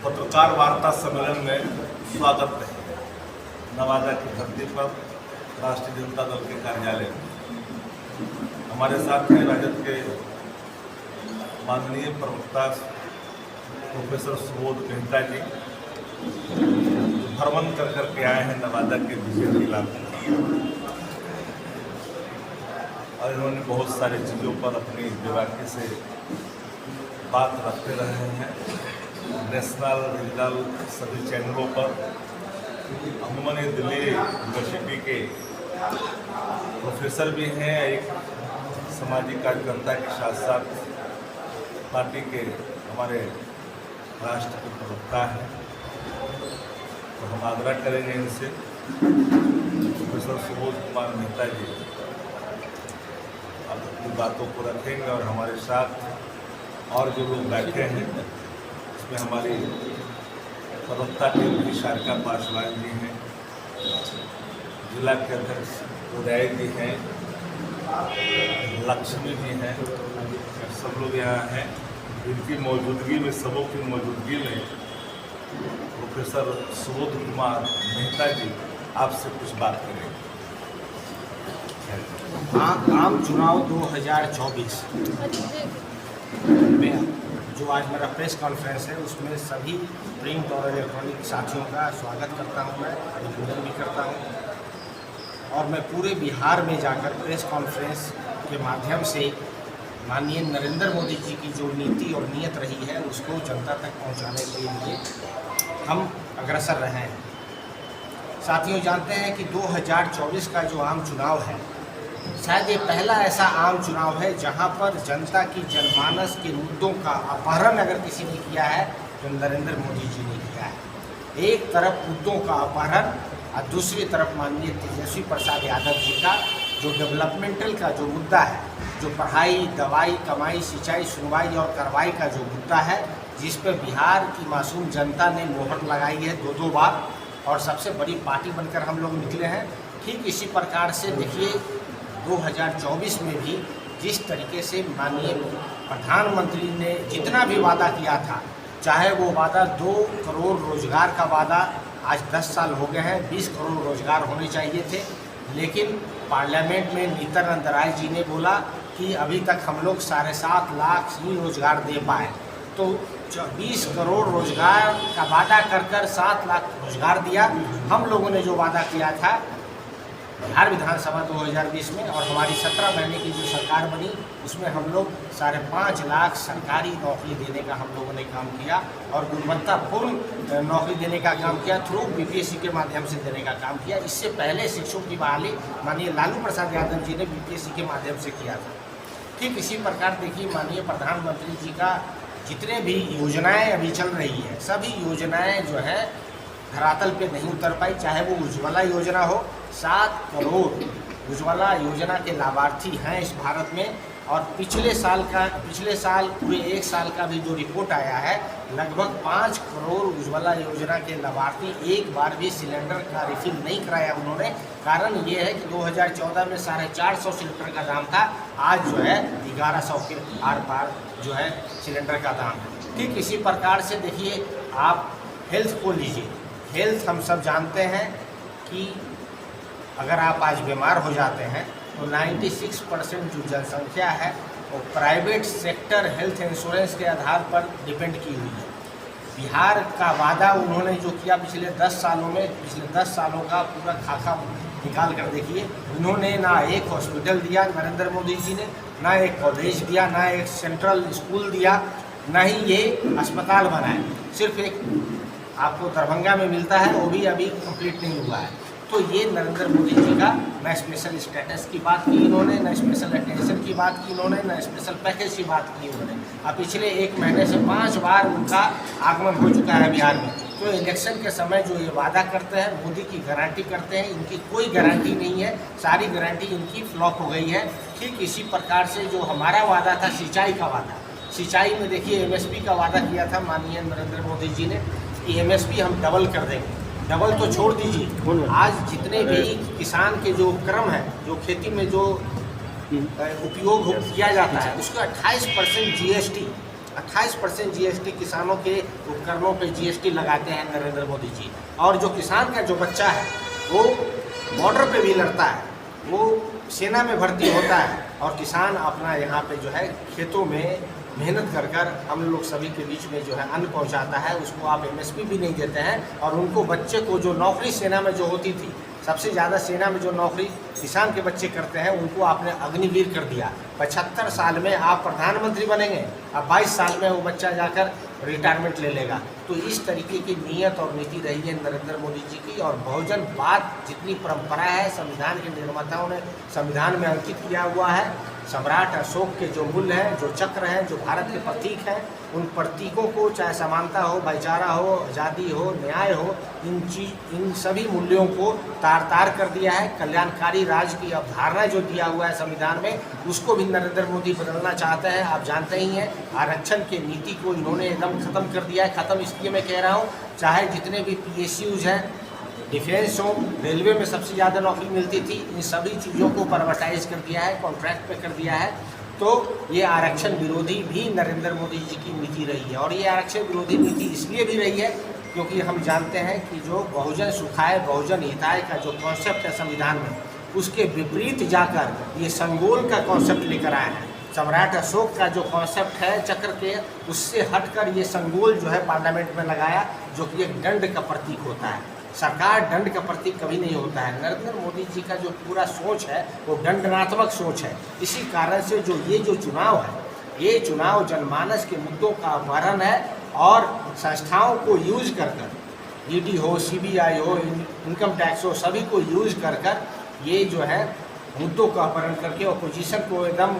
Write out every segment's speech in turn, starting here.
पत्रकार वार्ता सम्मेलन में स्वागत है। नवादा की धरती पर राष्ट्रीय जनता दल के कार्यालय में हमारे साथ हैं राजद के माननीय प्रवक्ता प्रोफेसर सुबोध मेहता जी, भ्रमण कर के आए हैं नवादा के विभिन्न इलाकों और इन्होंने बहुत सारी चीज़ों पर अपनी बेबाकी से बात रखते रहे हैं। नेशनल रीजनल सभी चैनलों पर अमूमन दिल्ली यूनिवर्सिटी के प्रोफेसर भी हैं, एक सामाजिक कार्यकर्ता के साथ साथ पार्टी के हमारे राष्ट्र के प्रवक्ता हैं, तो हम आग्रह करेंगे इनसे प्रोफेसर सुबोध कुमार मेहता जी अपनी बातों को रखेंगे और हमारे साथ और जो लोग बैठे हैं इसमें हमारी प्रवक्ता के शारिका पासवान जी हैं, जिला के अध्यक्ष उदय जी हैं, लक्ष्मी जी हैं, सब लोग यहाँ हैं। इनकी मौजूदगी में, सबों की मौजूदगी में प्रोफेसर सुबोध कुमार मेहता जी आपसे कुछ बात करेंगे। आम चुनाव 2024 में जो आज मेरा प्रेस कॉन्फ्रेंस है उसमें सभी प्रिंट और इलेक्ट्रॉनिक साथियों का स्वागत करता हूं, मैं अभिनंदन भी करता हूं। और मैं पूरे बिहार में जाकर प्रेस कॉन्फ्रेंस के माध्यम से माननीय नरेंद्र मोदी जी की जो नीति और नीयत रही है उसको जनता तक पहुंचाने के लिए हम अग्रसर रहे हैं। साथियों, जानते हैं कि 2024 का जो आम चुनाव है शायद ये पहला ऐसा आम चुनाव है जहां पर जनता की जनमानस के मुद्दों का अपहरण अगर किसी ने किया है तो नरेंद्र मोदी जी ने किया है। एक तरफ मुद्दों का अपहरण और दूसरी तरफ माननीय तेजस्वी प्रसाद यादव जी का जो डेवलपमेंटल का जो मुद्दा है, जो पढ़ाई, दवाई, कमाई, सिंचाई, सुनवाई और कार्रवाई का जो मुद्दा है, जिस पर बिहार की मासूम जनता ने मोहर लगाई है दो बार और सबसे बड़ी पार्टी बनकर हम लोग निकले हैं। ठीक इसी प्रकार से देखिए 2024 में भी जिस तरीके से माननीय प्रधानमंत्री ने जितना भी वादा किया था, चाहे वो वादा 2 करोड़ रोजगार का वादा, आज 10 साल हो गए हैं, 20 करोड़ रोजगार होने चाहिए थे, लेकिन पार्लियामेंट में नित्यानंद राय जी ने बोला कि अभी तक हम लोग 7.5 लाख ही रोजगार दे पाए। तो 20 करोड़ रोजगार का वादा कर 7 लाख रोजगार दिया। हम लोगों ने जो वादा किया था बिहार विधानसभा 2020 में और हमारी 17 महीने की जो सरकार बनी उसमें हम लोग 5.5 लाख सरकारी नौकरी देने का हम लोगों ने काम किया और गुणवत्तापूर्ण नौकरी देने का काम किया, थ्रू बीपीएससी के माध्यम से देने का काम किया। इससे पहले शिक्षकों की बहाली माननीय लालू प्रसाद यादव जी ने बीपीएससी के माध्यम से किया था। ठीक इसी प्रकार देखिए माननीय प्रधानमंत्री जी का जितने भी योजनाएँ अभी चल रही है, सभी योजनाएँ जो है धरातल पे नहीं उतर पाई। चाहे वो उज्ज्वला योजना हो, 7 करोड़ उज्ज्वला योजना के लाभार्थी हैं इस भारत में और पिछले साल पूरे 1 साल का भी जो रिपोर्ट आया है, लगभग 5 करोड़ उज्ज्वला योजना के लाभार्थी एक बार भी सिलेंडर का रिफिल नहीं कराया उन्होंने। कारण ये है कि 2014 में 450 सिलेंडर का दाम था, आज जो है 1100 के आर पार जो है सिलेंडर का दाम है। ठीक इसी प्रकार से देखिए आप हेल्थ को लीजिए। हेल्थ हम सब जानते हैं कि अगर आप आज बीमार हो जाते हैं तो 96% जो जनसंख्या है वो प्राइवेट सेक्टर हेल्थ इंश्योरेंस के आधार पर डिपेंड की हुई है। बिहार का वादा उन्होंने जो किया पिछले 10 सालों में, पिछले 10 सालों का पूरा खाका निकाल कर देखिए, उन्होंने ना एक हॉस्पिटल दिया नरेंद्र मोदी जी ने, ना एक कॉलेज दिया, ना एक सेंट्रल स्कूल दिया, ना ही ये अस्पताल बनाए। सिर्फ एक आपको दरभंगा में मिलता है, वो भी अभी कंप्लीट नहीं हुआ है। तो ये नरेंद्र मोदी जी का ना स्पेशल स्टेटस की बात की इन्होंने, ना स्पेशल अटेंशन की बात की इन्होंने, ना स्पेशल पैकेज की बात की इन्होंने। अब पिछले 1 महीने से 5 बार उनका आगमन हो चुका है बिहार में। तो इलेक्शन के समय जो ये वादा करते हैं, मोदी की गारंटी करते हैं, इनकी कोई गारंटी नहीं है, सारी गारंटी इनकी फ्लॉप हो गई है। ठीक इसी प्रकार से जो हमारा वादा था सिंचाई का वादा, सिंचाई में देखिए एमएसपी का वादा किया था माननीय नरेंद्र मोदी जी ने कि एमएसपी हम डबल कर देंगे। डबल तो छोड़ दीजिए, आज जितने भी किसान के जो उपक्रम है, जो खेती में जो उपयोग किया जाता है, उसका 28% जीएसटी 28% जीएसटी किसानों के उपकरणों पे जीएसटी लगाते हैं नरेंद्र मोदी जी। और जो किसान का जो बच्चा है वो बॉर्डर पे भी लड़ता है, वो सेना में भर्ती होता है, और किसान अपना यहाँ पे जो है खेतों में मेहनत कर कर हम लोग सभी के बीच में जो है अन्न पहुँचाता है। उसको आप एमएसपी भी नहीं देते हैं, और उनको बच्चे को जो नौकरी सेना में जो होती थी, सबसे ज़्यादा सेना में जो नौकरी किसान के बच्चे करते हैं, उनको आपने अग्निवीर कर दिया। 75 साल में आप प्रधानमंत्री बनेंगे, अब 22 साल में वो बच्चा जाकर रिटायरमेंट ले लेगा। तो इस तरीके की नीयत और नीति रही है नरेंद्र मोदी जी की। और बहुजनवाद जितनी परंपरा है, संविधान के निर्माताओं ने संविधान में अंकित किया हुआ है। सम्राट अशोक के जो मूल्य हैं, जो चक्र हैं, जो भारत के प्रतीक हैं, उन प्रतीकों को, चाहे समानता हो, भाईचारा हो, आज़ादी हो, न्याय हो, इन सभी मूल्यों को तार तार कर दिया है। कल्याणकारी राज्य की अवधारणा जो दिया हुआ है संविधान में, उसको भी नरेंद्र मोदी बदलना चाहते हैं। आप जानते ही हैं, आरक्षण की नीति को इन्होंने एकदम ख़त्म कर दिया है। ख़त्म इसलिए मैं कह रहा हूँ, चाहे जितने भी PSUs हैं, डिफेंस हो, रेलवे में सबसे ज़्यादा नौकरी मिलती थी, इन सभी चीज़ों को प्राइवेटाइज कर दिया है, कॉन्ट्रैक्ट पे कर दिया है। तो ये आरक्षण विरोधी भी नरेंद्र मोदी जी की नीति रही है। और ये आरक्षण विरोधी नीति इसलिए भी रही है क्योंकि हम जानते हैं कि जो बहुजन सुखाय बहुजन हिताय का जो कॉन्सेप्ट है संविधान में, उसके विपरीत जाकर ये संगोल का कॉन्सेप्ट लेकर आए हैं। सम्राट अशोक का जो कॉन्सेप्ट है चक्र के, उससे हटकर ये संगोल जो है पार्लियामेंट में लगाया, जो कि एक दंड का प्रतीक होता है। सरकार दंड का प्रतीक कभी नहीं होता है। नरेंद्र मोदी जी का जो पूरा सोच है वो दंडनात्मक सोच है। इसी कारण से जो चुनाव है, ये चुनाव जनमानस के मुद्दों का अपहरण है, और संस्थाओं को यूज कर कर, ईडी हो, CBI हो, इनकम टैक्स हो, सभी को यूज कर कर ये जो है मुद्दों का अपहरण करके अपोजिशन को एकदम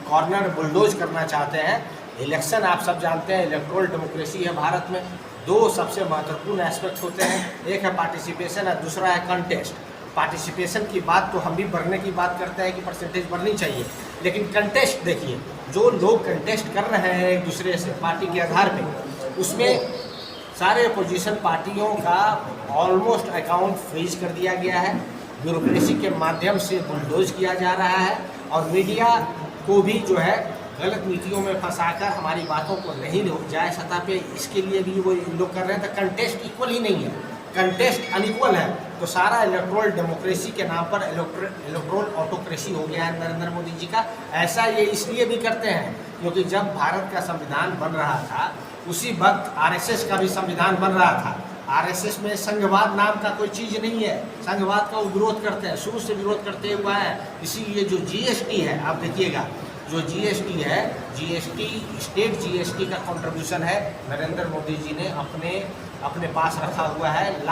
कॉर्नर बुलडोज करना चाहते हैं। इलेक्शन आप सब जानते हैं, इलेक्टोरल डेमोक्रेसी है भारत में। दो सबसे महत्वपूर्ण एस्पेक्ट होते हैं, एक है पार्टिसिपेशन और दूसरा है कंटेस्ट। पार्टिसिपेशन की बात तो हम भी बढ़ने की बात करते हैं कि परसेंटेज बढ़नी चाहिए, लेकिन कंटेस्ट देखिए, जो लोग कंटेस्ट कर रहे हैं एक दूसरे से पार्टी के आधार पे, उसमें सारे अपोजिशन पार्टियों का ऑलमोस्ट अकाउंट फ्रीज कर दिया गया है, ब्यूरोक्रेसी के माध्यम से बुलडोज किया जा रहा है, और मीडिया को भी जो है गलत नीतियों में फंसाकर हमारी बातों को नहीं रोक जाए सतह पे, इसके लिए भी वो लोग कर रहे हैं। तो कंटेस्ट इक्वल ही नहीं है, कंटेस्ट अनइक्वल है। तो सारा इलेक्टोरल डेमोक्रेसी के नाम पर इलेक्टोरल ऑटोक्रेसी हो गया है नरेंद्र मोदी जी का। ऐसा ये इसलिए भी करते हैं क्योंकि जब भारत का संविधान बन रहा था, उसी वक्त RSS का भी संविधान बन रहा था। RSS में संघवाद नाम का कोई चीज़ नहीं है, संघवाद का वो विरोध करते हैं, शुरू से विरोध करते हुआ है। इसीलिए जो GST है, आप देखिएगा, जो GST है, स्टेट GST का कंट्रीब्यूशन है, नरेंद्र मोदी जी ने अपने पास रखा हुआ है। 1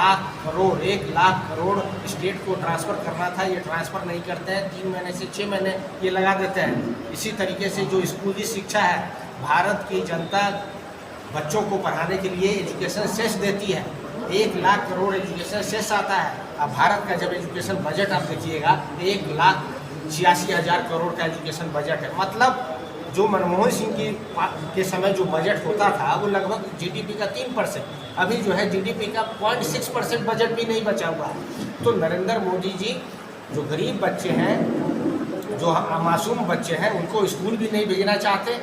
लाख करोड़ स्टेट को ट्रांसफ़र करना था, ये ट्रांसफ़र नहीं करते हैं, 3 महीने से 6 महीने ये लगा देते हैं। इसी तरीके से जो स्कूली शिक्षा है, भारत की जनता बच्चों को पढ़ाने के लिए एजुकेशन सेस देती है, 1 लाख करोड़ एजुकेशन सेस आता है। अब भारत का जब एजुकेशन बजट आप देखिएगा, 1,86,000 करोड़ का एजुकेशन बजट है। मतलब जो मनमोहन सिंह के समय जो बजट होता था, वो लगभग GDP का 3%, अभी जो है GDP का 0.6% बजट भी नहीं बचा हुआ है। तो नरेंद्र मोदी जी जो गरीब बच्चे हैं, जो मासूम बच्चे हैं, उनको स्कूल भी नहीं भेजना चाहते,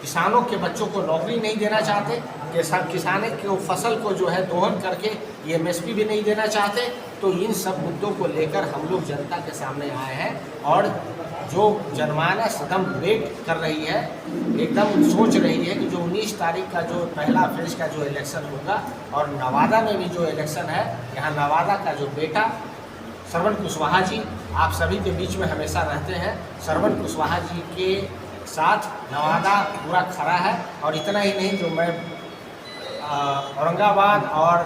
किसानों के बच्चों को नौकरी नहीं देना चाहते, किसानों के फसल को जो है दोहन करके ये MSP भी नहीं देना चाहते। तो इन सब मुद्दों को लेकर हम लोग जनता के सामने आए हैं, और जो जनमानस एकदम वेट कर रही है, एकदम सोच रही है कि जो 19 तारीख का जो पहला फेज का जो इलेक्शन होगा, और नवादा में भी जो इलेक्शन है, यहाँ नवादा का जो बेटा श्रवण कुशवाहा जी आप सभी के बीच में हमेशा रहते हैं, श्रवण कुशवाहा जी के साथ नवादा पूरा खड़ा है। और इतना ही नहीं, जो मैं औरंगाबाद और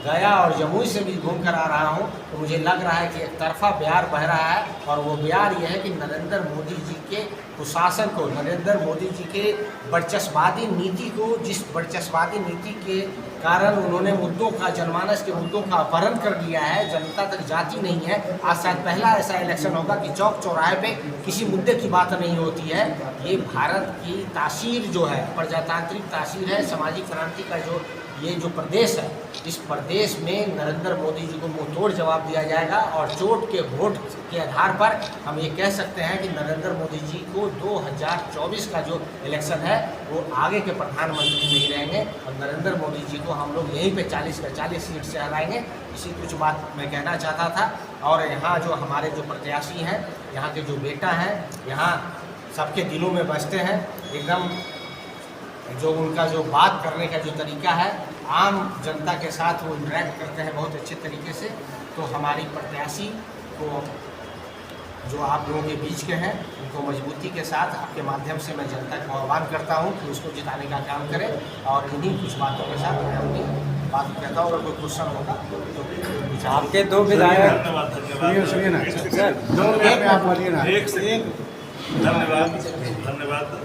गया और जमुई से भी घूम कर आ रहा हूँ, तो मुझे लग रहा है कि एक तरफा प्यार बह रहा है। और वो प्यार ये है कि नरेंद्र मोदी जी के कुशासन को, नरेंद्र मोदी जी के वर्चस्ववादी नीति को, जिस वर्चस्ववादी नीति के कारण उन्होंने मुद्दों का, जनमानस के मुद्दों का अपहरण कर लिया है, जनता तक जाती नहीं है। आज शायद पहला ऐसा इलेक्शन होगा कि चौक चौराहे पे किसी मुद्दे की बात नहीं होती है। ये भारत की तासीर जो है, प्रजातांत्रिक तासीर है, सामाजिक क्रांति का जो ये जो प्रदेश है, इस प्रदेश में नरेंद्र मोदी जी को मुंहतोड़ जवाब दिया जाएगा। और चोट के वोट के आधार पर हम ये कह सकते हैं कि नरेंद्र मोदी जी को 2024 का जो इलेक्शन है वो आगे के प्रधानमंत्री नहीं रहेंगे और नरेंद्र मोदी जी को हम लोग यहीं पे 40 का 40 सीट से हराएंगे। इसी कुछ बात मैं कहना चाहता था। और यहाँ जो हमारे जो प्रत्याशी हैं, यहाँ के जो बेटा हैं, यहाँ सबके दिलों में बसते हैं। एकदम जो उनका जो बात करने का जो तरीका है, आम जनता के साथ वो इंटरेक्ट करते हैं बहुत अच्छे तरीके से। तो हमारी प्रत्याशी को जो आप लोगों के बीच के हैं, उनको मजबूती के साथ आपके माध्यम से मैं जनता को आह्वान करता हूं कि उसको जिताने का काम करें। और इन्हीं कुछ बातों के साथ मैं अपनी बात कहता हूँ। अगर कोई क्वेश्चन होगा तो आपके दो विधायक, धन्यवाद सुनिए ना सर, दो मिनट में आप बोलिए ना। एक से एक धन्यवाद।